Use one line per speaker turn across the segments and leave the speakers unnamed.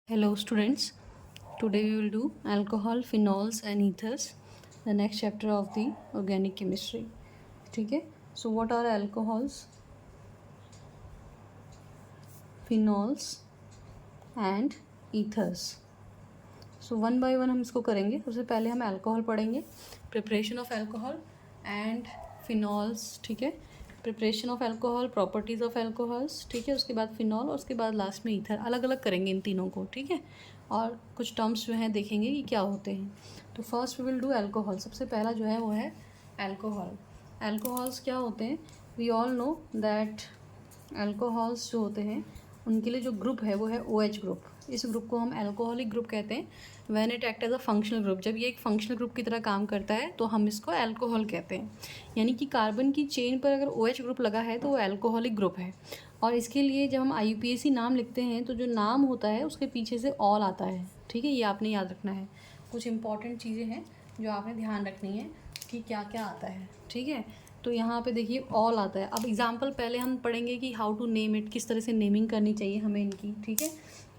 Hello students, today we will do alcohol, phenols and ethers, the next chapter of the organic chemistry. ठीक है, so what are alcohols, phenols and ethers? So one by one हम इसको करेंगे. सबसे पहले हम alcohol पढ़ेंगे, preparation of alcohol and phenols. ठीक है, preparation of alcohol, properties of alcohols. ठीक है, उसके बाद फिनॉल और उसके बाद लास्ट में ईथर. अलग अलग करेंगे इन तीनों को. ठीक है, और कुछ टर्म्स जो हैं देखेंगे कि क्या होते हैं. तो first we will do alcohol. सबसे पहला जो है वो है अल्कोहल. अल्कोहल्स क्या होते हैं? We all know that alcohols जो होते हैं उनके लिए जो ग्रुप है वो है OH ग्रुप. इस ग्रुप को हम अल्कोहलिक ग्रुप कहते हैं. When it act as a functional group, जब ये एक फंक्शनल ग्रुप की तरह काम करता है तो हम इसको अल्कोहल कहते हैं. यानी कि कार्बन की चेन पर अगर OH ग्रुप लगा है तो वो अल्कोहलिक ग्रुप है. और इसके लिए जब हम IUPAC नाम लिखते हैं तो जो नाम होता है उसके पीछे से ऑल आता है. ठीक है, ये आपने याद रखना है. कुछ इंपॉर्टेंट चीज़ें हैं जो आपने ध्यान रखनी है कि क्या क्या आता है. ठीक है, तो यहाँ पे देखिए ऑल आता है. अब एग्जाम्पल पहले हम पढ़ेंगे कि हाउ टू नेम इट, किस तरह से नेमिंग करनी चाहिए हमें इनकी. ठीक है,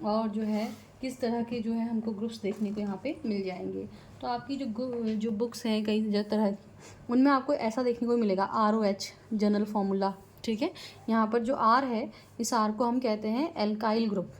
और जो है किस तरह के जो है हमको ग्रुप्स देखने को यहाँ पे मिल जाएंगे. तो आपकी जो बुक्स हैं कई तरह, उनमें आपको ऐसा देखने को मिलेगा ROH जनरल फार्मूला. ठीक है, यहाँ पर जो R है इस R को हम कहते हैं एल्काइल ग्रुप.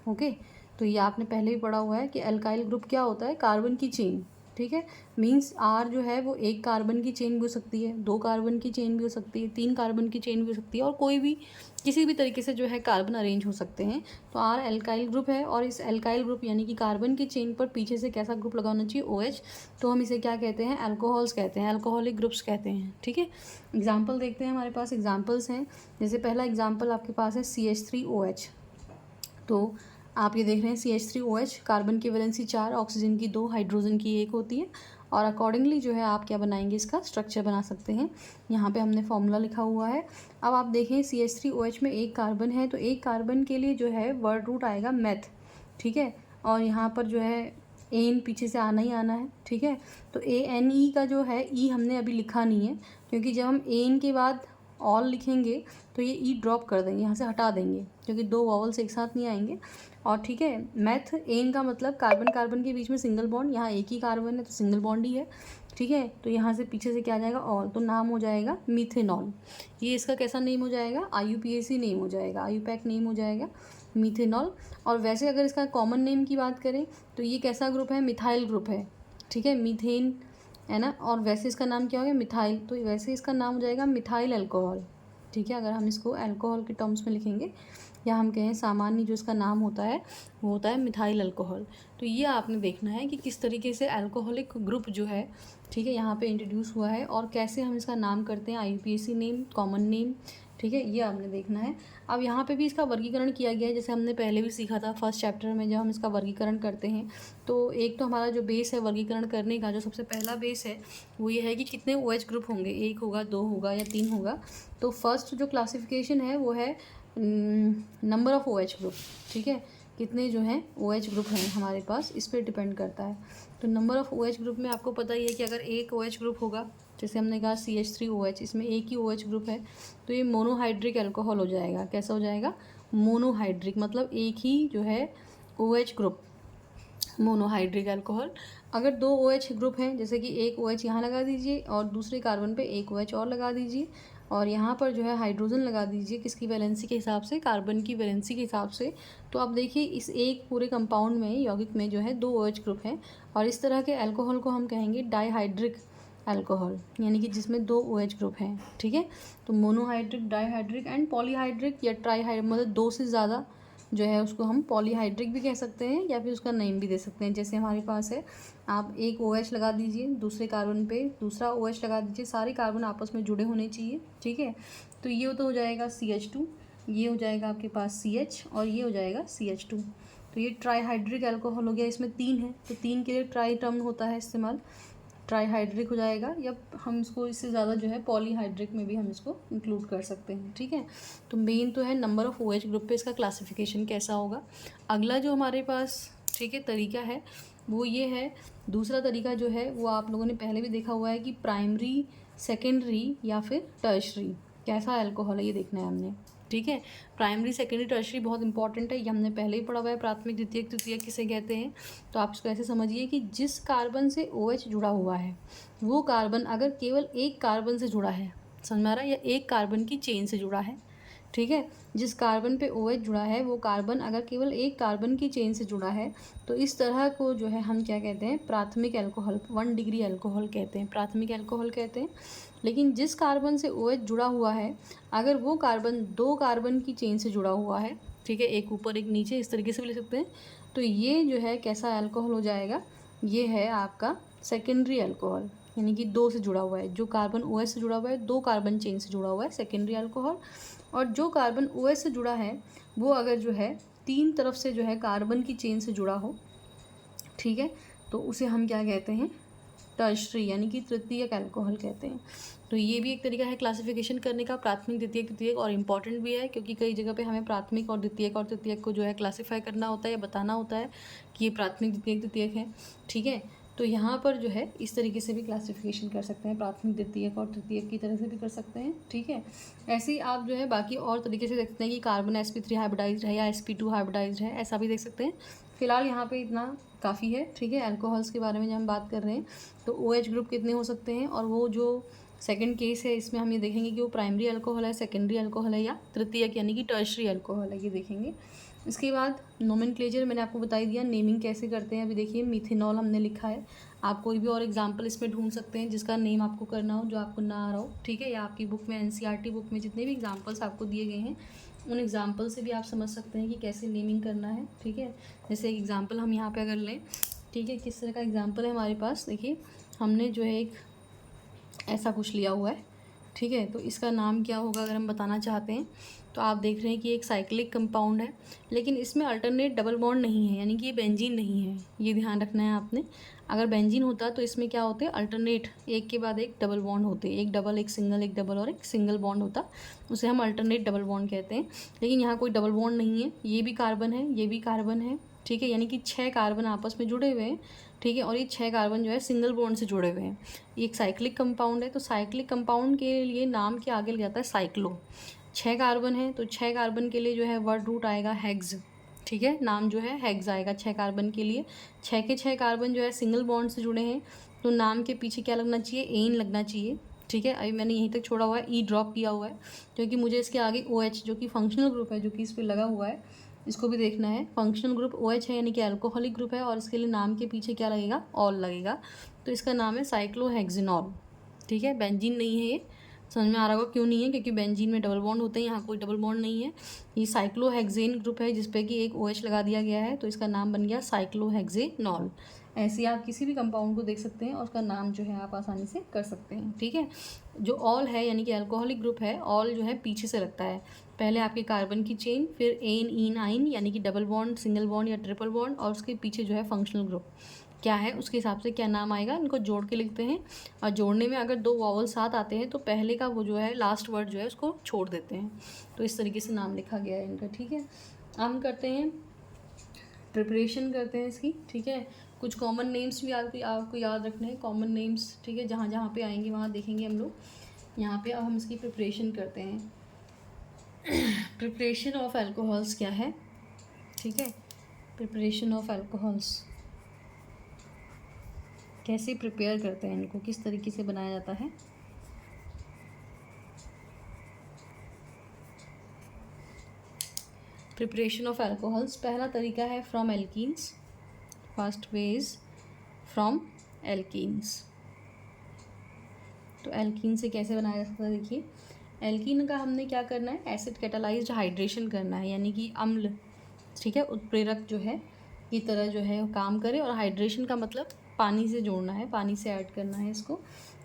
ओके, तो ये आपने पहले भी पढ़ा हुआ है कि एल्काइल ग्रुप क्या होता है? कार्बन की चेन. ठीक है, मीन्स R जो है वो एक कार्बन की चेन भी हो सकती है, 2 कार्बन की चेन भी हो सकती है, 3 कार्बन की चेन भी हो सकती है, और कोई भी किसी भी तरीके से जो है कार्बन अरेंज हो सकते हैं. तो R एल्काइल ग्रुप है, और इस एल्काइल ग्रुप यानी कि कार्बन की चेन पर पीछे से कैसा ग्रुप लगा होना चाहिए? OH. तो हम इसे क्या कहते हैं? अल्कोहल्स कहते हैं, अल्कोहलिक ग्रुप्स कहते हैं. ठीक है, एग्जाम्पल देखते हैं. हमारे पास एग्जाम्पल्स हैं. जैसे पहला एग्जाम्पल आपके पास है CH3OH. तो आप ये देख रहे हैं CH3OH, कार्बन की वैलेंसी 4, ऑक्सीजन की 2, हाइड्रोजन की 1 होती है. और अकॉर्डिंगली जो है आप क्या बनाएंगे? इसका स्ट्रक्चर बना सकते हैं. यहाँ पे हमने फॉर्मूला लिखा हुआ है. अब आप देखें CH3OH में एक कार्बन है, तो एक कार्बन के लिए जो है वर्ड रूट आएगा मेथ. ठीक है, और यहाँ पर जो है एन पीछे से आना ही आना है. ठीक है, तो ANE का जो है ई हमने अभी लिखा नहीं है, क्योंकि जब हम एन के बाद ऑल लिखेंगे तो ये ई ड्रॉप कर देंगे, यहाँ से हटा देंगे, क्योंकि 2 वॉवल्स एक साथ नहीं आएंगे. और ठीक है, मैथ एन का मतलब कार्बन कार्बन के बीच में सिंगल बॉन्ड, यहाँ एक ही कार्बन है तो सिंगल बॉन्ड ही है. ठीक है, तो यहाँ से पीछे से क्या आ जाएगा? ऑल. तो नाम हो जाएगा मीथेनॉल. ये इसका कैसा नेम हो जाएगा? IUPAC नेम हो जाएगा, IUPAC नेम हो जाएगा मीथेनॉल. और वैसे अगर इसका कॉमन नेम की बात करें तो ये कैसा ग्रुप है? मिथाइल ग्रुप है. ठीक है, मीथेन है ना, और वैसे इसका नाम क्या हो गया? मिथाइल. तो वैसे इसका नाम हो जाएगा मिथाइल अल्कोहल. ठीक है, अगर हम इसको अल्कोहल के टर्म्स में लिखेंगे या हम कहें सामान्य जो इसका नाम होता है वो होता है मिथाइल अल्कोहल. तो ये आपने देखना है कि किस तरीके से अल्कोहलिक ग्रुप जो है, ठीक है, यहाँ पे इंट्रोड्यूस हुआ है और कैसे हम इसका नाम करते हैं, IUPAC नेम, कॉमन नेम. ठीक है, ये आपने देखना है. अब यहाँ पे भी इसका वर्गीकरण किया गया है, जैसे हमने पहले भी सीखा था फर्स्ट चैप्टर में. जब हम इसका वर्गीकरण करते हैं तो एक तो हमारा जो बेस है वर्गीकरण करने का, जो सबसे पहला बेस है वो ये है कि कितने OH ग्रुप होंगे, 1 होगा, 2 होगा या 3 होगा. तो फर्स्ट जो क्लासिफिकेशन है वो है नंबर ऑफ़ OH ग्रुप. ठीक है, कितने जो हैं OH ग्रुप हैं हमारे पास, इस पर डिपेंड करता है. तो नंबर ऑफ़ OH ग्रुप में आपको पता ही है कि अगर एक OH ग्रुप होगा, जैसे हमने कहा CH3OH, इसमें एक ही OH ग्रुप है, तो ये मोनोहाइड्रिक अल्कोहल हो जाएगा. कैसा हो जाएगा? मोनोहाइड्रिक, मतलब एक ही जो है OH ग्रुप, मोनोहाइड्रिक अल्कोहल. अगर 2 OH ग्रुप हैं, जैसे कि एक OH यहाँ लगा दीजिए और दूसरे कार्बन पे एक OH और लगा दीजिए, और यहाँ पर जो है हाइड्रोजन लगा दीजिए, किसकी वैलेंसी के हिसाब से? कार्बन की वैलेंसी के हिसाब से. तो आप देखिए इस एक पूरे कंपाउंड में, यौगिक में जो है 2 OH ग्रुप हैं, और इस तरह के अल्कोहल को हम कहेंगे डाईहाइड्रिक अल्कोहल, यानी कि जिसमें 2 OH ग्रुप हैं. ठीक है, तो मोनोहाइड्रिक, डाईहाइड्रिक एंड पॉलीहाइड्रिक या ट्राईहाइड्रिक, मतलब 2 से ज़्यादा जो है उसको हम पॉलीहाइड्रिक भी कह सकते हैं या फिर उसका नेम भी दे सकते हैं. जैसे हमारे पास है, आप एक OH लगा दीजिए, दूसरे कार्बन पे दूसरा OH लगा दीजिए, सारे कार्बन आपस में जुड़े होने चाहिए. ठीक है, तो ये तो हो जाएगा CH2, ये हो जाएगा आपके पास CH, और ये हो जाएगा CH2. तो ये ट्राईहाइड्रिक अल्कोहल हो गया. इसमें 3 है तो 3 के लिए ट्राई टर्म होता है इस्तेमाल, ट्राईहाइड्रिक हो जाएगा, या हम इसको इससे ज़्यादा जो है पॉलीहाइड्रिक में भी हम इसको इंक्लूड कर सकते हैं. ठीक है, तो मेन तो है नंबर ऑफ़ OH ग्रुप पे इसका क्लासिफिकेशन कैसा होगा. अगला जो हमारे पास, ठीक है, तरीका है वो ये है. दूसरा तरीका जो है वो आप लोगों ने पहले भी देखा हुआ है कि प्राइमरी, सेकेंडरी या फिर टर्शरी कैसा अल्कोहल है, ये देखना है हमने. ठीक है। प्राइमरी सेकेंडरी टर्शरी बहुत इंपॉर्टेंट है, ये हमने पहले ही पढ़ा हुआ है। प्राथमिक द्वितीयक तृतीयक किसे कहते हैं, तो आप इसको ऐसे समझिए कि जिस कार्बन से OH जुड़ा हुआ है वो कार्बन अगर केवल एक कार्बन से जुड़ा है, समझ में आ रहा है, या एक कार्बन की चेन से जुड़ा है, ठीक है। जिस कार्बन पे OH जुड़ा है वो कार्बन अगर केवल एक कार्बन की चेन से जुड़ा है तो इस तरह को जो है हम क्या कहते हैं, प्राथमिक अल्कोहल, 1 डिग्री अल्कोहल कहते हैं, प्राथमिक अल्कोहल कहते हैं। लेकिन जिस कार्बन से OH जुड़ा हुआ है अगर वो कार्बन 2 कार्बन की चेन से जुड़ा हुआ है, ठीक है, एक ऊपर एक नीचे, इस तरीके से भी लिख सकते हैं, तो ये जो है कैसा अल्कोहल हो जाएगा, ये है आपका सेकेंडरी अल्कोहल, यानी कि 2 से जुड़ा हुआ है। जो कार्बन OH से जुड़ा हुआ है 2 कार्बन चेन से जुड़ा हुआ है, सेकेंडरी अल्कोहल। और जो कार्बन OH से जुड़ा है वो अगर जो है 3 तरफ से जो है कार्बन की चेन से जुड़ा हो, ठीक है, तो उसे हम क्या कहते हैं, टर्शरी यानी कि तृतीयक अल्कोहल कहते हैं। तो ये भी एक तरीका है क्लासिफिकेशन करने का, प्राथमिक द्वितीयक तृतीयक, और इम्पॉर्टेंट भी है क्योंकि कई जगह पे हमें प्राथमिक और द्वितीयक और तृतीयक को जो है क्लासीफाई करना होता है या बताना होता है कि ये प्राथमिक द्वितीयक तृतीयक है, ठीक है। तो यहाँ पर जो है इस तरीके से भी क्लासिफिकेशन कर सकते हैं, प्राथमिक द्वितीयक और तृतीयक की तरह से भी कर सकते हैं, ठीक है। ऐसे ही आप जो है बाकी और तरीके से देख सकते हैं कि कार्बन sp3 हाइब्रिडाइज्ड है या sp2 हाइब्रिडाइज्ड है, ऐसा भी देख सकते हैं। फिलहाल यहाँ पे इतना काफ़ी है, ठीक है। अल्कोहल्स के बारे में जब हम बात कर रहे हैं तो OH ग्रुप कितने हो सकते हैं, और वो जो सेकंड केस है इसमें हम ये देखेंगे कि वो प्राइमरी अल्कोहल है, सेकेंडरी अल्कोहल है, या तृतीयक यानी कि टर्शरी अल्कोहल है, ये देखेंगे। इसके बाद नोमेनक्लेचर मैंने आपको बता ही दिया, नेमिंग कैसे करते हैं। अभी देखिए मिथेनॉल हमने लिखा है, आप कोई भी और एग्जाम्पल इसमें ढूंढ सकते हैं जिसका नेम आपको करना हो, जो आपको ना आ रहा हो, ठीक है, या आपकी बुक में NCERT बुक में जितने भी एग्जाम्पल्स आपको दिए गए हैं उन एग्जाम्पल से भी आप समझ सकते हैं कि कैसे नेमिंग करना है, ठीक है। जैसे एक एग्जाम्पल हम यहाँ पे अगर लें, ठीक है, किस तरह का एग्जाम्पल है हमारे पास, देखिए हमने जो है एक ऐसा कुछ लिया हुआ है, ठीक है। तो इसका नाम क्या होगा अगर हम बताना चाहते हैं, तो आप देख रहे हैं कि एक साइक्लिक कंपाउंड है लेकिन इसमें अल्टरनेट डबल बॉन्ड नहीं है, यानी कि ये बेंजीन नहीं है, ये ध्यान रखना है आपने। अगर बेंजीन होता तो इसमें क्या होते हैं, अल्टरनेट एक के बाद एक डबल बॉन्ड होते, एक डबल एक सिंगल एक डबल और एक सिंगल बॉन्ड होता, उसे हम अल्टरनेट डबल बॉन्ड कहते हैं। लेकिन यहाँ कोई डबल बॉन्ड नहीं है, ये भी कार्बन है, ये भी कार्बन है, ठीक है, यानी कि 6 कार्बन आपस में जुड़े हुए हैं, ठीक है, और ये 6 कार्बन जो है सिंगल बॉन्ड से जुड़े हुए हैं। ये एक साइक्लिक कंपाउंड है, तो साइक्लिक कंपाउंड के लिए नाम के आगे लग जाता है साइक्लो। 6 कार्बन है तो 6 कार्बन के लिए जो है वर्ड रूट आएगा हेक्स, ठीक है, नाम जो है हेक्स आएगा 6 कार्बन के लिए। 6 के 6 कार्बन जो है सिंगल बॉन्ड से जुड़े हैं, तो नाम के पीछे क्या लगना चाहिए, एन लगना चाहिए, ठीक है। अभी मैंने यहीं तक छोड़ा हुआ है, ई ड्रॉप किया हुआ है क्योंकि मुझे इसके आगे OH जो कि फंक्शनल ग्रुप है, जो कि इस पर लगा हुआ है, इसको भी देखना है। फंक्शनल ग्रुप OH है यानी कि अल्कोहलिक ग्रुप है, और इसके लिए नाम के पीछे क्या लगेगा, ऑल लगेगा, तो इसका नाम है साइक्लोहेक्सिनॉल, ठीक है। बेंजीन नहीं है, ये समझ में आ रहा होगा क्यों नहीं है, क्योंकि बेंजीन में डबल बॉन्ड होते हैं, यहाँ कोई डबल बॉन्ड नहीं है। ये साइक्लोहेक्सेन ग्रुप है जिसपे कि एक OH लगा दिया गया है, तो इसका नाम बन गया साइक्लोहेक्सेनॉल। ऐसे आप किसी भी कंपाउंड को देख सकते हैं और उसका नाम जो है आप आसानी से कर सकते हैं, ठीक है। जो ऑल है यानी कि अल्कोहलिक ग्रुप है, ऑल जो है पीछे से लगता है, पहले आपके कार्बन की चेन, फिर एन इन आइन यानी कि डबल बॉन्ड सिंगल बॉन्ड या ट्रिपल बॉन्ड, और उसके पीछे जो है फंक्शनल ग्रुप क्या है उसके हिसाब से क्या नाम आएगा, इनको जोड़ के लिखते हैं। और जोड़ने में अगर 2 वॉवल साथ आते हैं तो पहले का वो जो है लास्ट वर्ड जो है उसको छोड़ देते हैं, तो इस तरीके से नाम लिखा गया है इनका, ठीक है। हम करते हैं प्रिपरेशन करते हैं इसकी, ठीक है। कुछ कॉमन नेम्स भी आपको याद रखने हैं, कॉमन नेम्स, ठीक है, जहाँ जहाँ पे आएंगे वहाँ देखेंगे हम लोग। यहाँ पे अब हम इसकी प्रिपरेशन करते हैं। प्रिपरेशन ऑफ अल्कोहल्स क्या है, ठीक है, प्रिपरेशन ऑफ अल्कोहल्स कैसे प्रिपेयर करते हैं, इनको किस तरीके से बनाया जाता है। प्रिपरेशन ऑफ अल्कोहल्स, पहला तरीका है from alkenes, first way is from alkenes. तो एल्कीन से कैसे बनाया जा सकता है, देखिए एल्कीन का हमने क्या करना है, एसिड कैटालाइज्ड हाइड्रेशन करना है, यानी कि अम्ल, ठीक है, उत्प्रेरक जो है की तरह जो है काम करे, और हाइड्रेशन का मतलब पानी से जोड़ना है, पानी से ऐड करना है इसको।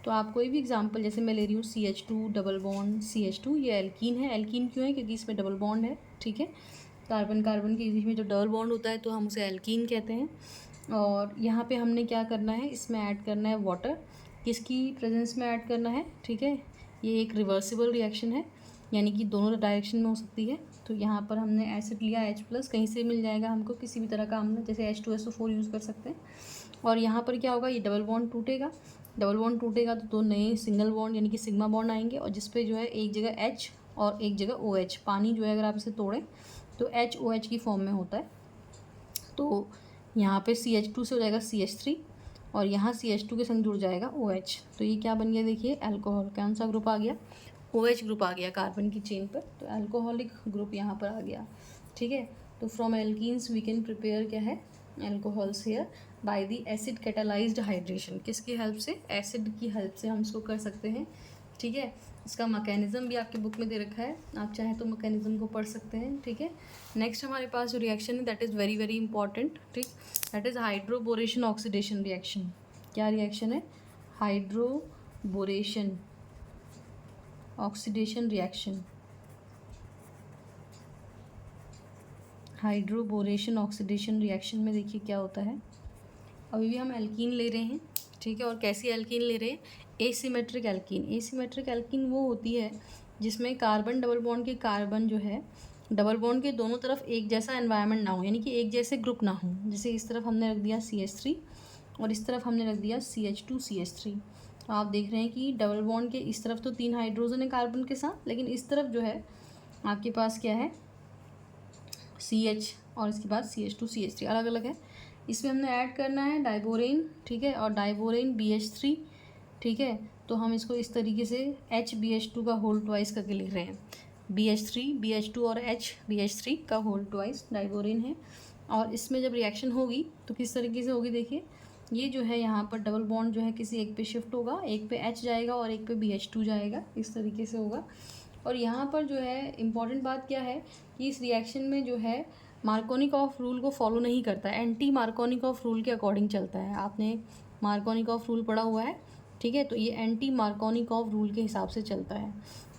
तो आप कोई भी एग्जांपल, जैसे मैं ले रही हूँ CH2 डबल बॉन्ड CH2, ये एल्कीन है। एल्कीन क्यों है, क्योंकि इसमें डबल बॉन्ड है, ठीक है, कार्बन कार्बन के बीच में जो डबल बॉन्ड होता है तो हम उसे एल्कीन कहते हैं। और यहाँ पे हमने क्या करना है, इसमें ऐड करना है वाटर, किसकी प्रेजेंस में ऐड करना है, ठीक है, ये एक रिवर्सिबल रिएक्शन है, यानी कि दोनों डायरेक्शन में हो सकती है। तो यहाँ पर हमने एसिड लिया H+, कहीं से मिल जाएगा हमको, किसी भी तरह का हमने, जैसे H2SO4 यूज़ कर सकते हैं। और यहाँ पर क्या होगा, ये डबल बॉन्ड टूटेगा, डबल बॉन्ड टूटेगा तो 2 नए सिंगल बॉन्ड यानी कि सिग्मा बॉन्ड आएंगे, और जिस पे जो है एक जगह H और एक जगह OH। पानी जो है अगर आप इसे तोड़ें तो HOH की फॉर्म में होता है। तो यहाँ पे CH2 से हो जाएगा CH3 और यहाँ CH2 के संग जुड़ जाएगा OH। तो ये क्या बन गया देखिए, अल्कोहल। कौन सा ग्रुप आ गया? OH ग्रुप आ गया कार्बन की चेन पर, तो अल्कोहलिक ग्रुप यहाँ पर आ गया। ठीक है, तो from alkenes we can prepare क्या है, alcohols here by the acid catalysed hydration. किसकी हेल्प से? एसिड की हेल्प से हम इसको कर सकते हैं। ठीक है, इसका मैकेनिज्म भी आपके बुक में दे रखा है, आप चाहें तो मैकेनिज्म को पढ़ सकते हैं। ठीक है, नेक्स्ट हमारे पास जो रिएक्शन है that is very very important. ठीक, that is hydroboration oxidation reaction. क्या रिएक्शन है? Hydroboration oxidation reaction. Hydroboration oxidation reaction में देखिए क्या होता है। अभी भी हम एल्कीन ले रहे हैं। ठीक है, और कैसी एल्कीन ले रहे हैं? Asymmetric alkene. एसिमेट्रिक एल्कीन वो होती है जिसमें कार्बन डबल बॉन्ड के कार्बन जो है डबल बॉन्ड के दोनों तरफ एक जैसा एनवायरनमेंट ना हो, यानी कि एक जैसे ग्रुप ना हो। जैसे इस तरफ हमने रख दिया CH3 और इस तरफ हमने रख दिया CH2 CH3। तो आप देख रहे हैं कि डबल बॉन्ड के इस तरफ तो 3 हाइड्रोजन है कार्बन के साथ, लेकिन इस तरफ जो है आपके पास क्या है, CH और इसके बाद CH2 CH3 अलग अलग है। इसमें हमने ऐड करना है डाइबोरेन। ठीक है, और डाइबोरेन BH3। ठीक है, तो हम इसको इस तरीके से HBH2 का होल ट्वाइस करके लिख रहे हैं। BH3 BH2 और HBH3 का होल ट्वाइस डाइबोरेन है। और इसमें जब रिएक्शन होगी तो किस तरीके से होगी देखिए, ये जो है यहाँ पर डबल बॉन्ड जो है किसी एक पे शिफ्ट होगा, एक पे H जाएगा और एक पे BH2 जाएगा, इस तरीके से होगा। और यहाँ पर जो है इम्पॉर्टेंट बात क्या है कि इस रिएक्शन में जो है मार्कोनिकॉफ रूल को फॉलो नहीं करता है, एंटी मार्कोनिकॉफ रूल के अकॉर्डिंग चलता है। आपने मार्कोनिकॉफ रूल पढ़ा हुआ है। ठीक है, तो ये एंटी मार्कोनिकॉफ रूल के हिसाब से चलता है।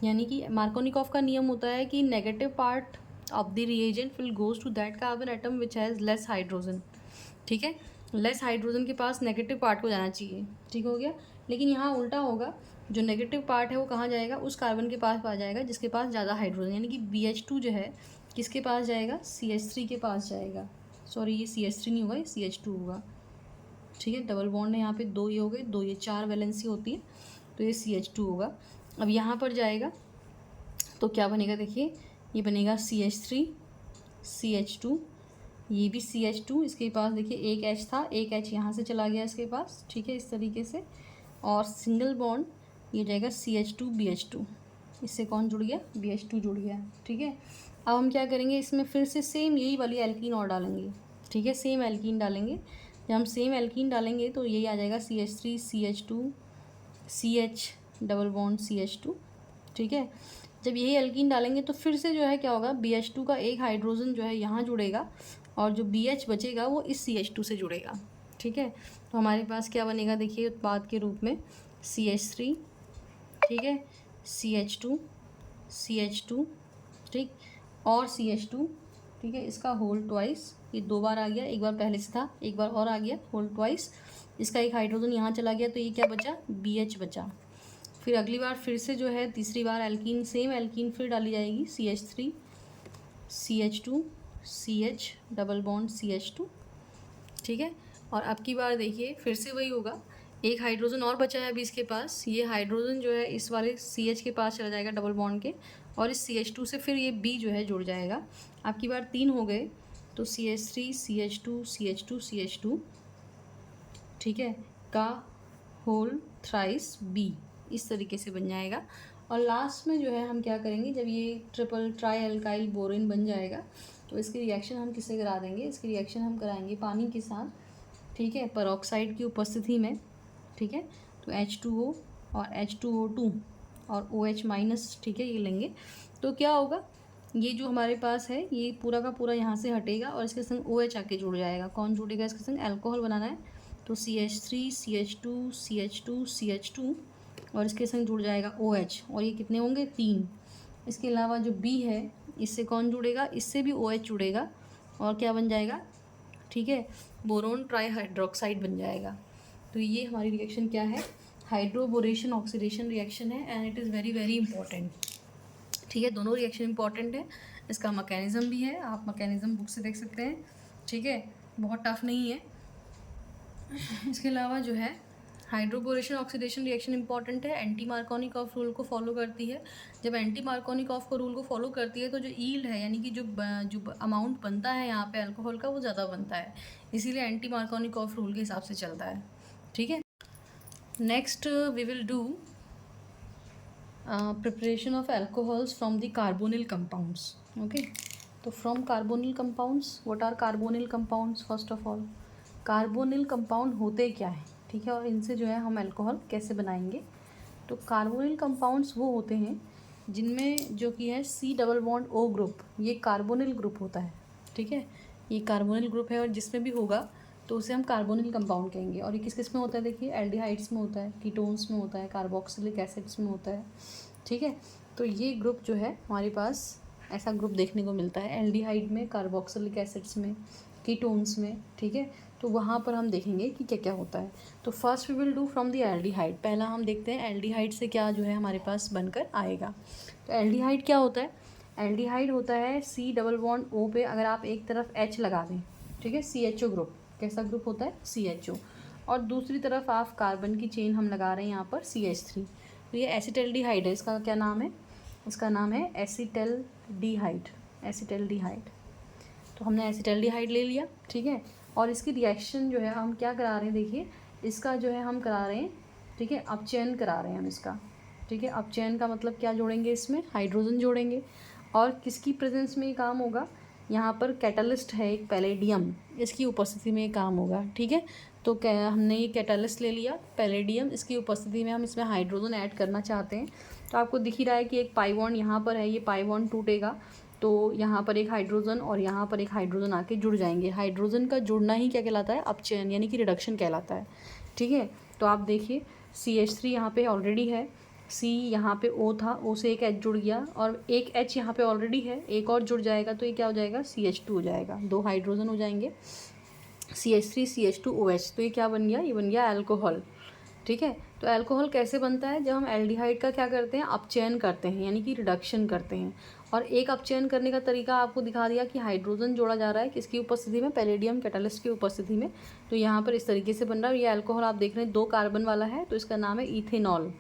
यानी कि मार्कोनिकॉफ का नियम होता है कि negative part of the reagent will goes to that carbon atom which has less hydrogen. ठीक है, लेस हाइड्रोजन के पास नेगेटिव पार्ट को जाना चाहिए। ठीक हो गया, लेकिन यहाँ उल्टा होगा, जो नेगेटिव पार्ट है वो कहाँ जाएगा? उस कार्बन के पास आ जाएगा जिसके पास ज़्यादा हाइड्रोजन, यानी कि BH2 जो है किसके पास जाएगा? CH3 के पास जाएगा। सॉरी, ये CH3 नहीं होगा, ये CH2 होगा। ठीक है, डबल बॉन्ड है यहाँ पे, 2 ये हो गए, 2 ये 4 वैलेंसी होती है, तो ये CH2 होगा। अब यहाँ पर जाएगा तो क्या बनेगा देखिए, ये बनेगा CH3 CH2, ये भी CH2, इसके पास देखिए एक H था, एक H यहाँ से चला गया इसके पास। ठीक है, इस तरीके से, और सिंगल बॉन्ड ये जाएगा CH2 BH2, इससे कौन जुड़ गया? BH2 जुड़ गया। ठीक है, अब हम क्या करेंगे, इसमें फिर से सेम यही वाली एल्कीन और डालेंगे। ठीक है, सेम एल्कीन डालेंगे। जब हम सेम एल्कीन डालेंगे तो यही आ जाएगा CH3 CH2 CH double bond CH2। ठीक है, जब यही एल्कीन डालेंगे तो फिर से जो है क्या होगा, BH2 का एक हाइड्रोजन जो है यहाँ जुड़ेगा और जो BH बचेगा वो इस CH2 से जुड़ेगा। ठीक है, तो हमारे पास क्या बनेगा देखिए उत्पाद के रूप में, CH3, ठीक है, CH2 CH2, ठीक, और CH2। ठीक है, इसका होल ट्वाइस, ये 2 बार आ गया, एक बार पहले से था, एक बार और आ गया होल ट्वाइस। इसका एक हाइड्रोजन यहाँ चला गया, तो ये क्या बचा? BH बचा। फिर अगली बार फिर से जो है तीसरी बार एल्कीन, सेम एल्कीन फिर डाली जाएगी, CH3 CH2 CH double bond CH2। ठीक है, और अब की बार देखिए फिर से वही होगा, एक हाइड्रोजन और बचा है अभी इसके पास, ये हाइड्रोजन जो है इस वाले CH के पास चला जाएगा डबल बॉन्ड के, और इस CH2 से फिर ये B जो है जुड़ जाएगा। अब की बार 3 हो गए, तो CH3 CH2 CH2 CH2, ठीक है, का होल थ्राइस B इस तरीके से बन जाएगा। और लास्ट में जो है हम क्या करेंगे, जब ये ट्रिपल ट्राई एल्काइल बोरेन बन जाएगा तो इसकी रिएक्शन हम किससे करा देंगे? इसकी रिएक्शन हम कराएंगे पानी के साथ। ठीक है, पेरोक्साइड की उपस्थिति में। ठीक है, तो H2O और H2O2 और OH माइनस, ठीक है, ये लेंगे तो क्या होगा, ये जो हमारे पास है ये पूरा का पूरा यहाँ से हटेगा और इसके संग OH आके जुड़ जाएगा। कौन जुड़ेगा इसके संग? अल्कोहल बनाना है, तो CH3 CH2 CH2 CH2 और इसके संग जुड़ जाएगा OH, और ये कितने होंगे? 3। इसके अलावा जो B है इससे कौन जुड़ेगा? इससे भी OH जुड़ेगा और क्या बन जाएगा? ठीक है, बोरोन ट्राई हाइड्रोक्साइड बन जाएगा। तो ये हमारी रिएक्शन क्या है? हाइड्रोबोरेशन ऑक्सीडेशन रिएक्शन है, and it is very very important. ठीक है, दोनों रिएक्शन इंपॉर्टेंट है, इसका मैकेनिज्म भी है, आप मैकेनिज्म बुक से देख सकते हैं। ठीक है, बहुत टफ नहीं है। इसके अलावा जो है हाइड्रोबोरेशन ऑक्सीडेशन रिएक्शन इंपॉर्टेंट है, एंटी मार्कोनिकॉफ रूल को फॉलो करती है। जब एंटी मार्कोनिकॉफ को रूल को फॉलो करती है तो जो ईल्ड है यानी कि जो अमाउंट बनता है यहाँ पे अल्कोहल का वो ज़्यादा बनता है, इसीलिए एंटी मार्कोनिकॉफ रूल के हिसाब से चलता है। ठीक है, next we will do preparation of alcohols from the carbonyl compounds. Okay, तो from carbonyl compounds, what are carbonyl compounds? First of all carbonyl compound होते क्या है, ठीक है, और इनसे जो है हम अल्कोहल कैसे बनाएंगे। तो कार्बोनिल कंपाउंड्स वो होते हैं जिनमें जो कि है C double bond O group, ये कार्बोनिल ग्रुप होता है। ठीक है, ये कार्बोनिल ग्रुप है और जिसमें भी होगा तो उसे हम कार्बोनिल कंपाउंड कहेंगे। और ये किस किस में होता है? देखिए, एल्डिहाइड्स में होता है, कीटोन्स में होता है, कार्बोक्सिलिक एसिड्स में होता है। ठीक है, तो ये ग्रुप जो है हमारे पास ऐसा ग्रुप देखने को मिलता है एल्डिहाइड में, कार्बोक्सिलिक एसिड्स में, कीटोन्स में। ठीक है, तो वहाँ पर हम देखेंगे कि क्या क्या होता है। तो first we will do from the aldehyde. पहला हम देखते हैं एल्डिहाइड से क्या जो है हमारे पास बनकर आएगा। तो एल्डिहाइड क्या होता है? एल्डिहाइड होता है C डबल बॉन्ड O पे अगर आप एक तरफ H लगा दें, ठीक है, CHO ग्रुप। कैसा ग्रुप होता है? CHO। और दूसरी तरफ आप कार्बन की चेन हम लगा रहे हैं यहाँ पर CH3, तो ये एसिटल्डिहाइड है। इसका क्या नाम है? इसका नाम है एसिटल्डिहाइड, एसिटल्डिहाइड। तो हमने एसिटल्डिहाइड ले लिया। ठीक है, और इसकी रिएक्शन जो है हम क्या करा रहे हैं, देखिए इसका जो है हम करा रहे हैं, ठीक है, अपचयन करा रहे हैं हम इसका। ठीक है, अपचयन का मतलब क्या जोड़ेंगे? इसमें हाइड्रोजन जोड़ेंगे। और किसकी प्रेजेंस में ये काम होगा? यहाँ पर कैटलिस्ट है एक पैलेडियम, इसकी उपस्थिति में ये काम होगा। ठीक है, तो क्या हमने ये कैटलिस्ट ले लिया पैलेडियम, इसकी उपस्थिति में हम इसमें हाइड्रोजन ऐड करना चाहते हैं। तो आपको दिख ही रहा है कि एक पाई बॉन्ड यहाँ पर है, ये पाई बॉन्ड टूटेगा तो यहाँ पर एक हाइड्रोजन और यहाँ पर एक हाइड्रोजन आके जुड़ जाएंगे। हाइड्रोजन का जुड़ना ही क्या कहलाता है? अपचयन यानी कि रिडक्शन कहलाता है। ठीक है, तो आप देखिए CH3 यहाँ पे ऑलरेडी है, C यहाँ पे O था, O से एक H जुड़ गया और एक H यहाँ पे ऑलरेडी है, एक और जुड़ जाएगा तो ये क्या हो जाएगा? CH2 हो जाएगा, 2 हाइड्रोजन हो जाएंगे, CH3 CH2 OH, तो ये क्या बन गया? ये बन गया अल्कोहल। ठीक है, तो अल्कोहल कैसे बनता है? जब हम एल्डिहाइड का क्या करते हैं? अपचयन करते हैं यानी कि रिडक्शन करते हैं। और एक अपचयन करने का तरीका आपको दिखा दिया कि हाइड्रोजन जोड़ा जा रहा है किसकी उपस्थिति में? पैलेडियम कैटलिस्ट की उपस्थिति में। तो यहाँ पर इस तरीके से बन रहा है। ये अल्कोहल आप देख रहे हैं 2 कार्बन वाला है तो इसका नाम है इथेनॉल।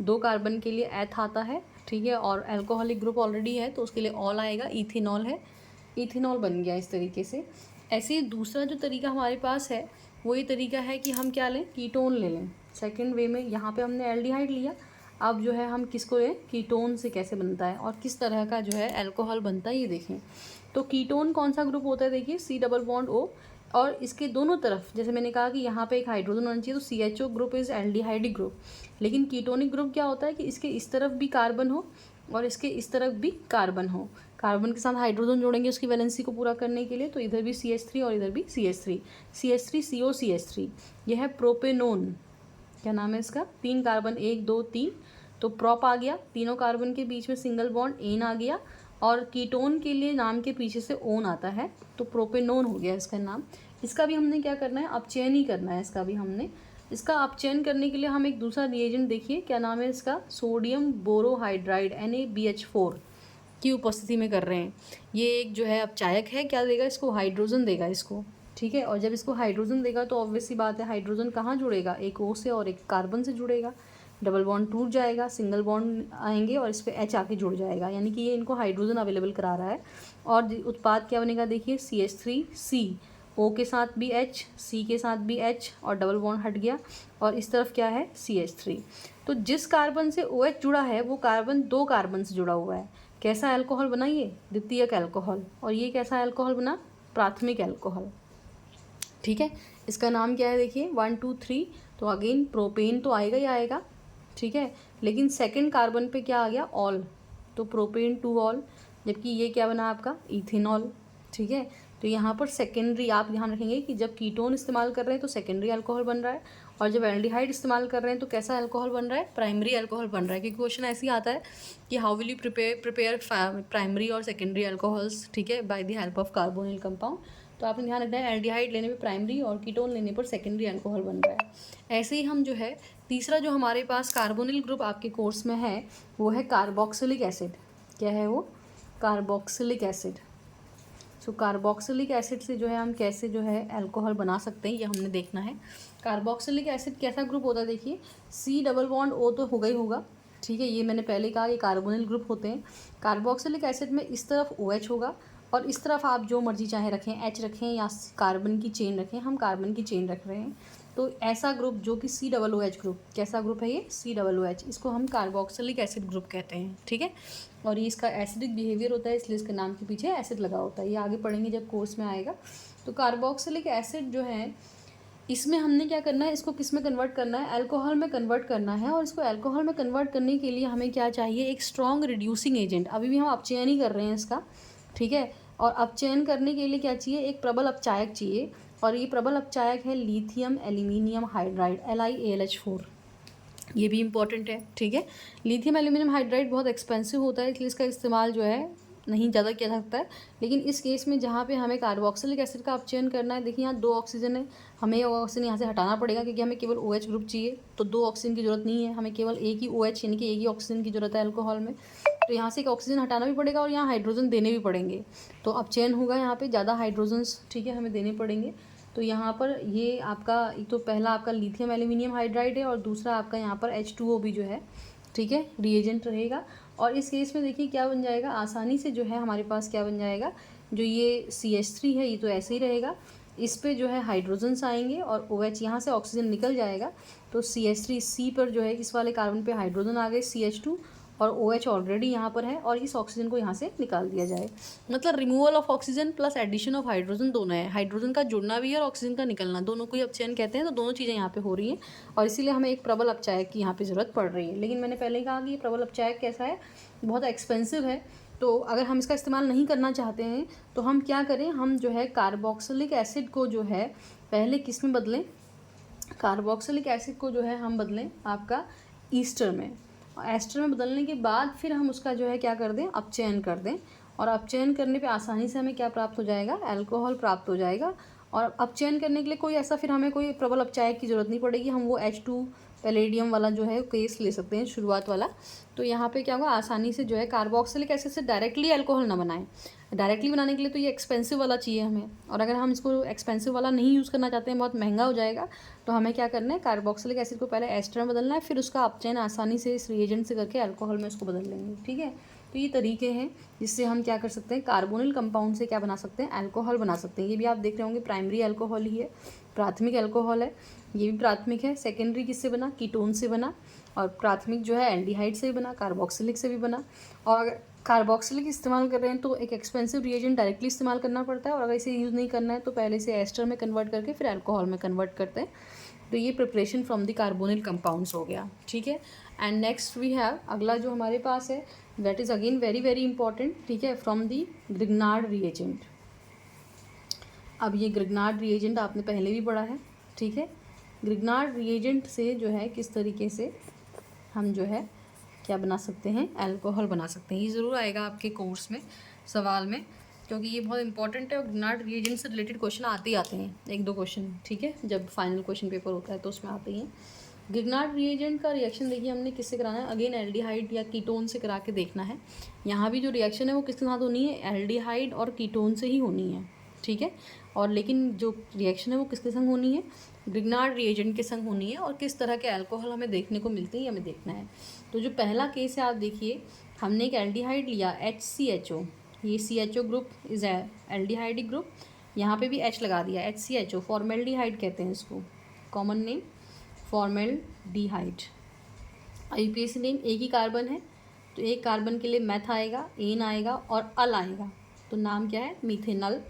2 कार्बन के लिए एथ आता है, ठीक है, और अल्कोहलिक ग्रुप ऑलरेडी है तो उसके लिए ऑल आएगा, इथेनॉल है, इथेनॉल बन गया इस तरीके से। ऐसे ही दूसरा जो तरीका हमारे पास है वो ये तरीका है कि हम क्या लें? कीटोन ले लें। सेकेंड वे में यहाँ पे हमने एल्डिहाइड लिया, अब जो है हम किसको लें? कीटोन से कैसे बनता है और किस तरह का जो है अल्कोहल बनता है ये देखें। तो कीटोन कौन सा ग्रुप होता है? देखिए C डबल बॉन्ड O और इसके दोनों तरफ, जैसे मैंने कहा कि यहाँ पे एक हाइड्रोजन होना चाहिए तो CHO group is aldehydic group. लेकिन कीटोनिक ग्रुप क्या होता है कि इसके इस तरफ भी कार्बन हो और इसके इस तरफ भी कार्बन हो। कार्बन के साथ हाइड्रोजन जोड़ेंगे उसकी वैलेंसी को पूरा करने के लिए, तो इधर भी CH3 और इधर भी CH3, CH3 CO CH3। यह है प्रोपेनोन। क्या नाम है इसका? 3 कार्बन, 1 2 3, तो प्रॉप आ गया, तीनों कार्बन के बीच में सिंगल बॉन्ड एन आ गया और कीटोन के लिए नाम के पीछे से ओन आता है तो प्रोपेनोन हो गया इसका नाम। इसका भी हमने क्या करना है? अपचयन ही करना है इसका भी हमने। इसका अपचयन करने के लिए हम एक दूसरा रिएजेंट देखिए, क्या नाम है इसका? सोडियम बोरोहाइड्राइड NaBH4 की उपस्थिति में कर रहे हैं। ये एक जो है अपचायक है, क्या देगा इसको? हाइड्रोजन देगा इसको। ठीक है, और जब इसको हाइड्रोजन देगा तो ऑब्वियस सी बात है हाइड्रोजन कहाँ जुड़ेगा? एक O से और एक कार्बन से जुड़ेगा, डबल बॉन्ड टूट जाएगा, सिंगल बॉन्ड आएंगे और इस पर H आके जुड़ जाएगा, यानी कि ये इनको हाइड्रोजन अवेलेबल करा रहा है। और उत्पाद क्या बनेगा? देखिए CH3C, O के साथ भी H, C के साथ भी H और डबल बॉन्ड हट गया और इस तरफ क्या है? CH3। तो जिस कार्बन से OH जुड़ा है वो कार्बन 2 कार्बन से जुड़ा हुआ है। कैसा अल्कोहल बना? ये द्वितीयक अल्कोहल। और ये कैसा अल्कोहल बना? प्राथमिक अल्कोहल। ठीक है, इसका नाम क्या है? देखिए 1 2 3, तो अगेन प्रोपेन तो आएगा ही आएगा, ठीक है, लेकिन सेकंड कार्बन पे क्या आ गया? ऑल, तो प्रोपेन 2 ऑल, जबकि ये क्या बना आपका? इथेनॉल। ठीक है, तो यहाँ पर सेकेंडरी आप ध्यान रखेंगे कि जब कीटोन इस्तेमाल कर रहे हैं तो सेकेंडरी अल्कोहल बन रहा है और जब एल्डिहाइड इस्तेमाल कर रहे हैं तो कैसा अल्कोहल बन रहा है? प्राइमरी अल्कोहल बन रहा है। क्योंकि क्वेश्चन ऐसे ही आता है कि how will you prepare primary और सेकेंडरी अल्कोहल्स, ठीक है, by the help of carbonyl compound. तो आपने ध्यान रखना है एल्डिहाइड लेने पर प्राइमरी और कीटोन लेने पर सेकेंडरी अल्कोहल बन रहा है। ऐसे ही हम जो है तीसरा जो हमारे पास कार्बोनिल ग्रुप आपके कोर्स में है वो है कार्बोक्सिलिक एसिड। क्या है वो? Carboxylic acid. So carboxylic acid से जो है हम कैसे जो है अल्कोहल बना सकते हैं ये हमने देखना है। कार्बोक्सिलिक एसिड कैसा ग्रुप होता है देखिए, C डबल बॉन्ड O तो होगा ही होगा, ठीक है, ये मैंने पहले कहा कि कार्बोनिल ग्रुप होते हैं। कार्बोक्सिलिक एसिड में इस तरफ OH होगा और इस तरफ आप जो मर्जी चाहे रखें, H रखें या कार्बन की चेन रखें, हम कार्बन की चेन रख रहे हैं। तो ऐसा ग्रुप जो कि COOH ग्रुप, कैसा ग्रुप है ये COOH, इसको हम कार्बोक्सिलिक एसिड ग्रुप कहते हैं, ठीक है। और ये इसका एसिडिक बिहेवियर होता है, इसलिए इसके नाम के पीछे एसिड लगा होता है, ये आगे पढ़ेंगे जब कोर्स में आएगा। तो कार्बोक्सिलिक एसिड जो है इसमें हमने क्या करना है, इसको किस में कन्वर्ट करना है, अल्कोहल में कन्वर्ट करना है। और इसको अल्कोहल में कन्वर्ट करने के लिए हमें क्या चाहिए, एक स्ट्रॉन्ग रिड्यूसिंग एजेंट। अभी भी हम अपचयन ही कर रहे हैं इसका, ठीक है। और अपचयन करने के लिए क्या चाहिए, एक प्रबल अपचायक चाहिए, और ये प्रबल अपचायक है लिथियम एल्यूमिनियम हाइड्राइड LiAlH4, ये भी इम्पॉर्टेंट है, ठीक है। लिथियम एल्यूमिनियम हाइड्राइड बहुत एक्सपेंसिव होता है, इसलिए इसका इस्तेमाल जो है नहीं ज़्यादा किया जा सकता है। लेकिन इस केस में जहाँ पे हमें कार्बोक्सिलिक एसिड का अपचयन करना है, देखिए यहाँ 2 ऑक्सीजन है, हमें ऑक्सीजन यहाँ से हटाना पड़ेगा क्योंकि हमें केवल OH ग्रुप चाहिए, तो 2 ऑक्सीजन की ज़रूरत नहीं है, हमें केवल एक ही OH यानी कि एक ही ऑक्सीजन की ज़रूरत है अल्कोहल में। तो यहाँ से एक ऑक्सीजन हटाना भी पड़ेगा और यहाँ हाइड्रोजन देने भी पड़ेंगे, तो अपचयन होगा यहाँ पर ज़्यादा हाइड्रोजन्स, ठीक है, हमें देने पड़ेंगे। तो यहाँ पर ये आपका एक तो पहला आपका लिथियम एल्यूमिनियम हाइड्राइड है और दूसरा आपका यहाँ पर H2O भी जो है, ठीक है, रिएजेंट रहेगा। और इस केस में देखिए क्या बन जाएगा, आसानी से जो है हमारे पास क्या बन जाएगा, जो ये CH3 है ये तो ऐसे ही रहेगा, इस पे जो है हाइड्रोजन्स आएंगे और OH यहाँ से ऑक्सीजन निकल जाएगा, तो CH3 C पर जो है इस वाले कार्बन पे हाइड्रोजन आ गए CH2 और OH ऑलरेडी यहाँ पर है और इस ऑक्सीजन को यहाँ से निकाल दिया जाए। मतलब removal of oxygen plus addition of hydrogen दोनों है, हाइड्रोजन का जुड़ना भी है और ऑक्सीजन का निकलना, दोनों को ही अपचयन कहते हैं। तो दोनों चीज़ें यहाँ पे हो रही हैं और इसीलिए हमें एक प्रबल अपचायक की यहाँ पे ज़रूरत पड़ रही है। लेकिन मैंने पहले ही कहा कि ये प्रबल अपचायक कैसा है, बहुत एक्सपेंसिव है। तो अगर हम इसका इस्तेमाल नहीं करना चाहते हैं तो हम क्या करें, हम जो है कार्बोक्सिलिक एसिड को जो है पहले किस में बदलें, कार्बोक्सिलिक एसिड को जो है हम बदलें आपका ईस्टर में। एस्टर में बदलने के बाद फिर हम उसका जो है क्या कर दें, अपचयन कर दें। और अपचयन करने पे आसानी से हमें क्या प्राप्त हो जाएगा, अल्कोहल प्राप्त हो जाएगा। और अपचयन करने के लिए कोई ऐसा फिर हमें कोई प्रबल अपचायक की ज़रूरत नहीं पड़ेगी, हम वो H2 पैलेडियम वाला जो है केस ले सकते हैं शुरुआत वाला। तो यहाँ पे क्या होगा, आसानी से जो है कार्बोक्सिलिक एसिड से डायरेक्टली अल्कोहल ना बनाएं। डायरेक्टली बनाने के लिए तो ये एक्सपेंसिव वाला चाहिए हमें, और अगर हम इसको एक्सपेंसिव वाला नहीं यूज़ करना चाहते हैं, बहुत महंगा हो जाएगा, तो हमें क्या करना है, कार्बोक्सिलिक एसिड को पहले एस्टर में बदलना है, फिर उसका अपचयन आसानी से इस रिएजेंट से करके अल्कोहल में उसको बदल लेंगे, ठीक है। तो ये तरीके हैं जिससे हम क्या कर सकते हैं, कार्बोनिल कंपाउंड से क्या बना सकते हैं, अल्कोहल बना सकते हैं। ये भी आप देख रहे होंगे प्राइमरी अल्कोहल ही है, प्राथमिक अल्कोहल है, ये भी प्राथमिक है। सेकेंडरी किससे बना, कीटोन से बना, और प्राथमिक जो है एल्डिहाइड से भी बना, कार्बोक्सिलिक से भी बना। और अगर कार्बोक्सिलिक इस्तेमाल कर रहे हैं तो एक एक्सपेंसिव रिएजेंट डायरेक्टली इस्तेमाल करना पड़ता है, और अगर इसे यूज़ नहीं करना है तो पहले से एस्टर में कन्वर्ट करके फिर अल्कोहल में कन्वर्ट करते हैं। तो ये preparation from the carbonyl compounds हो गया, ठीक है। एंड नेक्स्ट वी हैव, अगला जो हमारे पास है that is again very very important, ठीक है, फ्रॉम द ग्रिग्नार्ड रिएजेंट। अब ये ग्रिग्नार्ड रिएजेंट आपने पहले भी पढ़ा है, ठीक है। ग्रिग्नार्ड रिएजेंट से जो है किस तरीके से हम जो है क्या बना सकते हैं, अल्कोहल बना सकते हैं। ये ज़रूर आएगा आपके कोर्स में सवाल में, क्योंकि ये बहुत इंपॉर्टेंट है और ग्रिग्नार्ड रिएजेंट से रिलेटेड क्वेश्चन आते ही आते हैं, 1-2 क्वेश्चन, ठीक है, जब फाइनल क्वेश्चन पेपर होता है तो उसमें आते ही हैं। ग्रिग्नार्ड रिएजेंट का रिएक्शन देखिए हमने किससे कराना है, अगेन एल्डिहाइड या कीटोन से करा के देखना है। यहाँ भी जो रिएक्शन है वो किसके साथ होनी है, एल्डिहाइड और कीटोन से ही होनी है, ठीक है। और लेकिन जो रिएक्शन है वो किसके संग होनी है, ग्रिग्नार्ड रिएजेंट के संग होनी है। और किस तरह के अल्कोहल हमें देखने को मिलते हैं ये हमें देखना है। तो जो पहला केस है आप देखिए, हमने एक एल्डिहाइड लिया HCHO, ये CHO group is aldehydic group, यहाँ पे भी H लगा दिया, HCHO, फॉर्मेल्डिहाइड कहते हैं इसको, common name formaldehyde. IUPAC name, एक ही कार्बन है तो एक कार्बन के लिए मैथ आएगा, एन आएगा और अल आएगा, तो नाम क्या है, मीथेनल।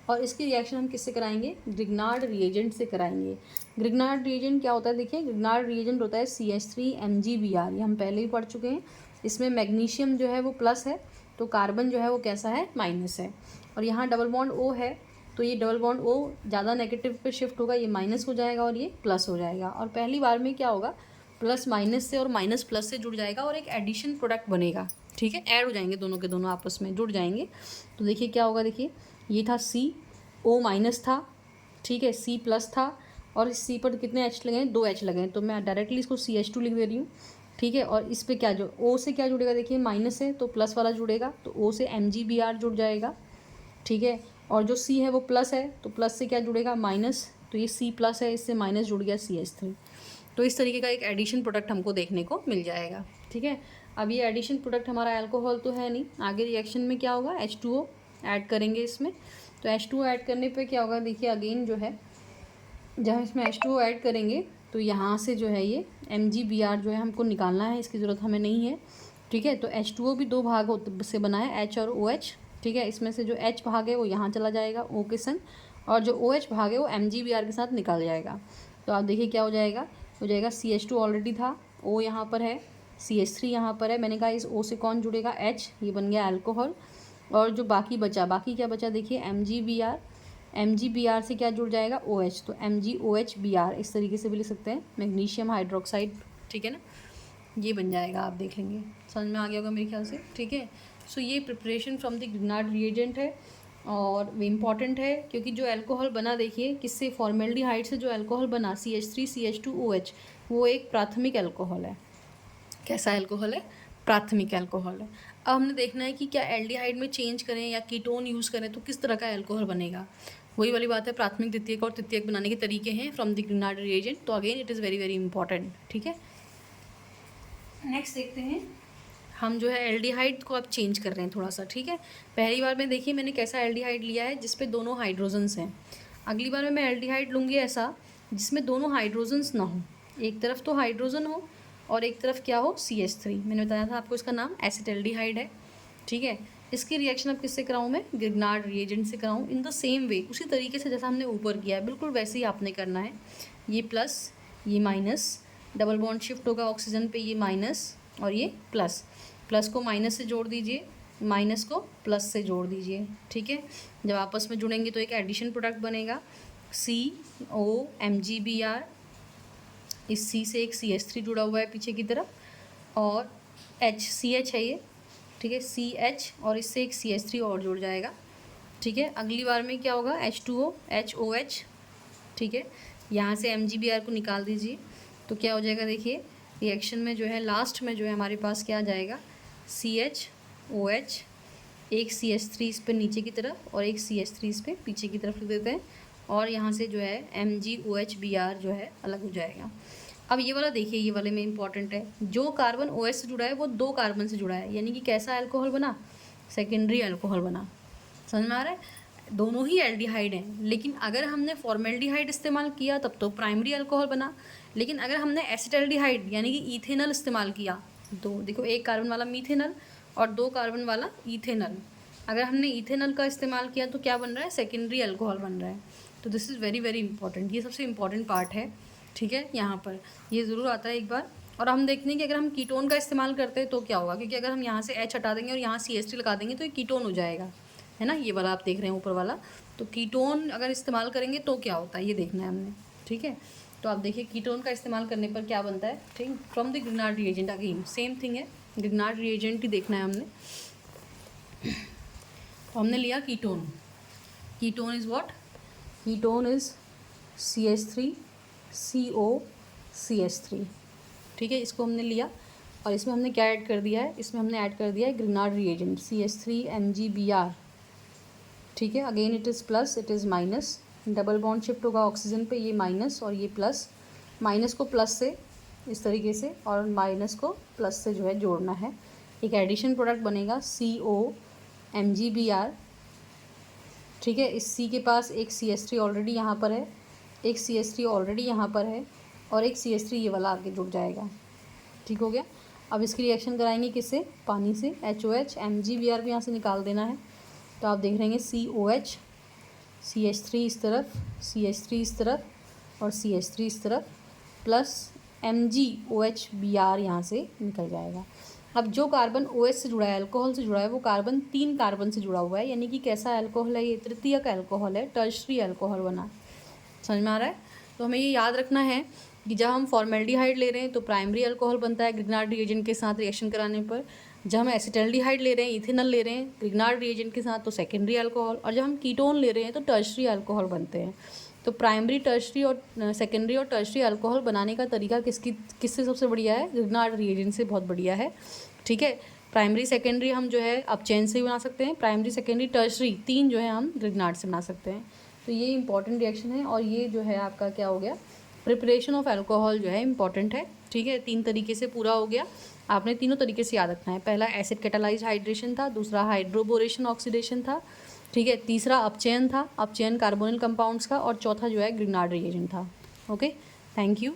और इसकी रिएक्शन हम किससे कराएंगे, ग्रिग्नार्ड रिएजेंट से कराएंगे। ग्रिग्नार्ड रिएजेंट क्या होता है, देखिए ग्रिग्नार्ड रिएजेंट होता है CH3MgBr, ये हम पहले ही पढ़ चुके हैं। इसमें मैग्नीशियम जो है वो प्लस है, तो कार्बन जो है वो कैसा है, माइनस है। और यहाँ डबल बॉन्ड O है, तो ये डबल बॉन्ड O ज़्यादा नेगेटिव पे शिफ्ट होगा, ये माइनस हो जाएगा और ये प्लस हो जाएगा। और पहली बार में क्या होगा, प्लस माइनस से और माइनस प्लस से जुड़ जाएगा और एक एडिशन प्रोडक्ट बनेगा, ठीक है, ऐड हो जाएंगे दोनों के दोनों आपस में जुड़ जाएंगे। तो देखिए क्या होगा, देखिए ये था CO माइनस था, ठीक है, C प्लस था, और इस C पर कितने H लगे हैं, 2 H लगे हैं, तो मैं डायरेक्टली इसको CH2 लिख दे रही हूँ, ठीक है। और इस पे क्या जो O से क्या जुड़ेगा, देखिए माइनस है तो प्लस वाला जुड़ेगा, तो O से MgBr जुड़ जाएगा, ठीक है। और जो C है वो प्लस है, तो प्लस से क्या जुड़ेगा, माइनस, तो ये C प्लस है, इससे माइनस जुड़ गया CH3। तो इस तरीके का एक एडिशन प्रोडक्ट हमको देखने को मिल जाएगा। ठीक है, अब ये एडिशन प्रोडक्ट हमारा अल्कोहल तो है नहीं, आगे रिएक्शन में क्या होगा, H2O ऐड करेंगे इसमें। तो H2O ऐड करने पे क्या होगा, देखिए अगेन जो है जब इसमें H2O ऐड करेंगे तो यहाँ से जो है ये MgBr जो है हमको निकालना है, इसकी ज़रूरत हमें नहीं है। ठीक है, तो H2O भी दो भाग से बना है, H और OH। ठीक है, इसमें से जो H भाग है वो यहाँ चला जाएगा O के संग, और जो OH भाग है वो MgBr के साथ निकल जाएगा। तो आप देखिए क्या हो जाएगा CH2 ऑलरेडी था, O यहाँ पर है, CH3 यहाँ पर है, मैंने कहा इस O से कौन जुड़ेगा, H, ये बन गया अल्कोहल। और जो बाकी क्या बचा देखिए MgBr से क्या जुड़ जाएगा, OH, तो MgOHBr इस तरीके से भी लिख सकते हैं, मैग्नीशियम हाइड्रोक्साइड। ठीक है ना, ये बन जाएगा, आप देख लेंगे, समझ में आ गया होगा मेरे ख्याल से। ठीक है, सो ये preparation from the Grignard reagent है और वो इम्पॉर्टेंट है क्योंकि जो अल्कोहल बना देखिए किससे, फॉर्मेल्डिहाइड से जो अल्कोहल बना CH3 CH2 OH, वो एक प्राथमिक अल्कोहल है। कैसा अल्कोहल है, प्राथमिक अल्कोहल है। अब हमने देखना है कि क्या एल्डिहाइड में चेंज करें या कीटोन यूज़ करें तो किस तरह का अल्कोहल बनेगा। वही वाली बात है, प्राथमिक द्वितीयक और तृतीयक बनाने के तरीके हैं फ्रॉम द ग्रिग्नार्ड रिएजेंट, तो again it is very very important. ठीक है, नेक्स्ट देखते हैं हम जो है एल्डिहाइड को अब चेंज कर रहे हैं थोड़ा सा। ठीक है, पहली बार में देखिए मैंने कैसा एल्डिहाइड लिया है जिसपे दोनों हाइड्रोजन्स हैं। अगली बार में मैं एल्डिहाइड लूँगी ऐसा जिसमें दोनों हाइड्रोजन्स ना हो, एक तरफ तो हाइड्रोजन हो और एक तरफ क्या हो, CH3। मैंने बताया था आपको इसका नाम एसिटल्डिहाइड है। ठीक है, इसकी रिएक्शन अब किससे कराऊँ मैं, ग्रिग्नार्ड रिएजेंट से कराऊँ, इन द सेम वे, उसी तरीके से जैसा हमने ऊपर किया है बिल्कुल वैसे ही आपने करना है। ये प्लस, ये माइनस, डबल बॉन्ड शिफ्ट होगा ऑक्सीजन पे, ये माइनस और ये प्लस, प्लस को माइनस से जोड़ दीजिए, माइनस को प्लस से जोड़ दीजिए। ठीक है, जब आपस में जुड़ेंगे तो एक एडिशन प्रोडक्ट बनेगा, COMgBr, इस C से एक CH3 जुड़ा हुआ है पीछे की तरफ, और CH है ये। ठीक है, CH और इससे एक CH3 और जुड़ जाएगा। ठीक है, अगली बार में क्या होगा, H2O HOH। ठीक है, यहाँ से MgBr को निकाल दीजिए तो क्या हो जाएगा, देखिए रिएक्शन में जो है लास्ट में जो है हमारे पास क्या आ जाएगा, CHOH, एक CH3 इस पर नीचे की तरफ और एक CH3 इस पर पीछे की तरफ लिख देते हैं, और यहाँ से जो है MgOHBr जो है अलग हो जाएगा। अब ये वाला देखिए, ये वाले में इंपॉर्टेंट है, जो कार्बन OH से जुड़ा है वो दो कार्बन से जुड़ा है, यानी कि कैसा अल्कोहल बना, सेकेंडरी अल्कोहल बना। समझ में आ रहा है, दोनों ही एल्डिहाइड हैं, लेकिन अगर हमने फॉर्मेल्डिहाइड इस्तेमाल किया तब तो प्राइमरी अल्कोहल बना, लेकिन अगर हमने एसिटल्डिहाइड यानी कि इथेनल इस्तेमाल किया, तो देखो एक कार्बन वाला मीथेनल और दो कार्बन वाला इथेनल, अगर हमने इथेनल का इस्तेमाल किया तो क्या बन रहा है, सेकेंडरी अल्कोहल बन रहा है। तो this is very very important, ये सबसे इंपॉर्टेंट पार्ट है। ठीक है, यहाँ पर ये ज़रूर आता है एक बार। और हम देखते हैं कि अगर हम कीटोन का इस्तेमाल करते हैं तो क्या होगा, क्योंकि अगर हम यहाँ से H हटा देंगे और यहाँ CH3 लगा देंगे तो ये कीटोन हो जाएगा, है ना, ये वाला आप देख रहे हैं ऊपर वाला। तो कीटोन अगर इस्तेमाल करेंगे तो क्या होता है ये देखना है हमने। ठीक है, तो आप देखिए कीटोन का इस्तेमाल करने पर क्या बनता है। ठीक, from the Grignard reagent, again same thing है, ग्रिग्नार्ड रिएजेंट ही देखना है हमने। हमने लिया ketone, ketone is what, ketone is CH3 CO CH3। ठीक है, इसको हमने लिया और इसमें हमने क्या ऐड कर दिया है, इसमें हमने ऐड कर दिया है ग्रिग्नार्ड रिएजेंट CH3 MgBr। ठीक है, again it is plus, it is minus, double bond shift होगा ऑक्सीजन पे, ये माइनस और ये प्लस, माइनस को प्लस से इस तरीके से और माइनस को प्लस से जो है जोड़ना है, एक एडिशन प्रोडक्ट बनेगा COMgBr। ठीक है, इस C के पास एक CH3 ऑलरेडी यहाँ पर है, एक CH3 ऑलरेडी यहाँ पर है और एक CH3 ये वाला आगे जुड़ जाएगा। ठीक हो गया, अब इसकी रिएक्शन कराएंगे किससे, पानी से, HOH, MgBr भी यहाँ से निकाल देना है। तो आप देख रहे हैं COH, CH3 इस तरफ, CH3 इस तरफ और CH3 इस तरफ, प्लस MgOHBr यहाँ से निकल जाएगा। अब जो कार्बन OH से जुड़ा है, अल्कोहल से जुड़ा है, वो कार्बन 3 कार्बन से जुड़ा हुआ है, यानी कि कैसा अल्कोहल है, ये तृतीयक अल्कोहल है, टर्शरी अल्कोहल बना। समझ में आ रहा है, तो हमें ये याद रखना है कि जब हम फॉर्मेल्डिहाइड ले रहे हैं तो प्राइमरी अल्कोहल बनता है ग्रिग्नार्ड रिएजेंट के साथ रिएक्शन कराने पर, जब हम एसिटल्डिहाइड ले रहे हैं, इथेनॉल ले रहे हैं ग्रिग्नार्ड रिएजेंट के साथ तो सेकेंडरी अल्कोहल, और जब हम कीटोन ले रहे हैं तो टर्शरी अल्कोहल बनते हैं। तो प्राइमरी, टर्शरी और सेकेंडरी और टर्शरी अल्कोहल बनाने का तरीका किससे सबसे बढ़िया है, ग्रिग्नार्ड रिएजेंट से बहुत बढ़िया है। ठीक है, प्राइमरी सेकेंडरी हम जो है अपचेन से भी बना सकते हैं, प्राइमरी सेकेंडरी टर्शरी 3 जो है हम ग्रिग्नार्ड से बना सकते हैं। तो ये इंपॉर्टेंट रिएक्शन है और ये जो है आपका क्या हो गया, प्रिपरेशन ऑफ एल्कोहल जो है इंपॉर्टेंट है। ठीक है, 3 तरीके से पूरा हो गया, आपने तीनों तरीके से याद रखना है। पहला एसिड कैटालाइज हाइड्रेशन था, दूसरा हाइड्रोबोरेशन ऑक्सीडेशन था, ठीक है, तीसरा अपचयन था, अपचयन कार्बोनिल कंपाउंड्स का, और चौथा जो है ग्रिग्नार्ड रिएजेंट था। Okay, thank you.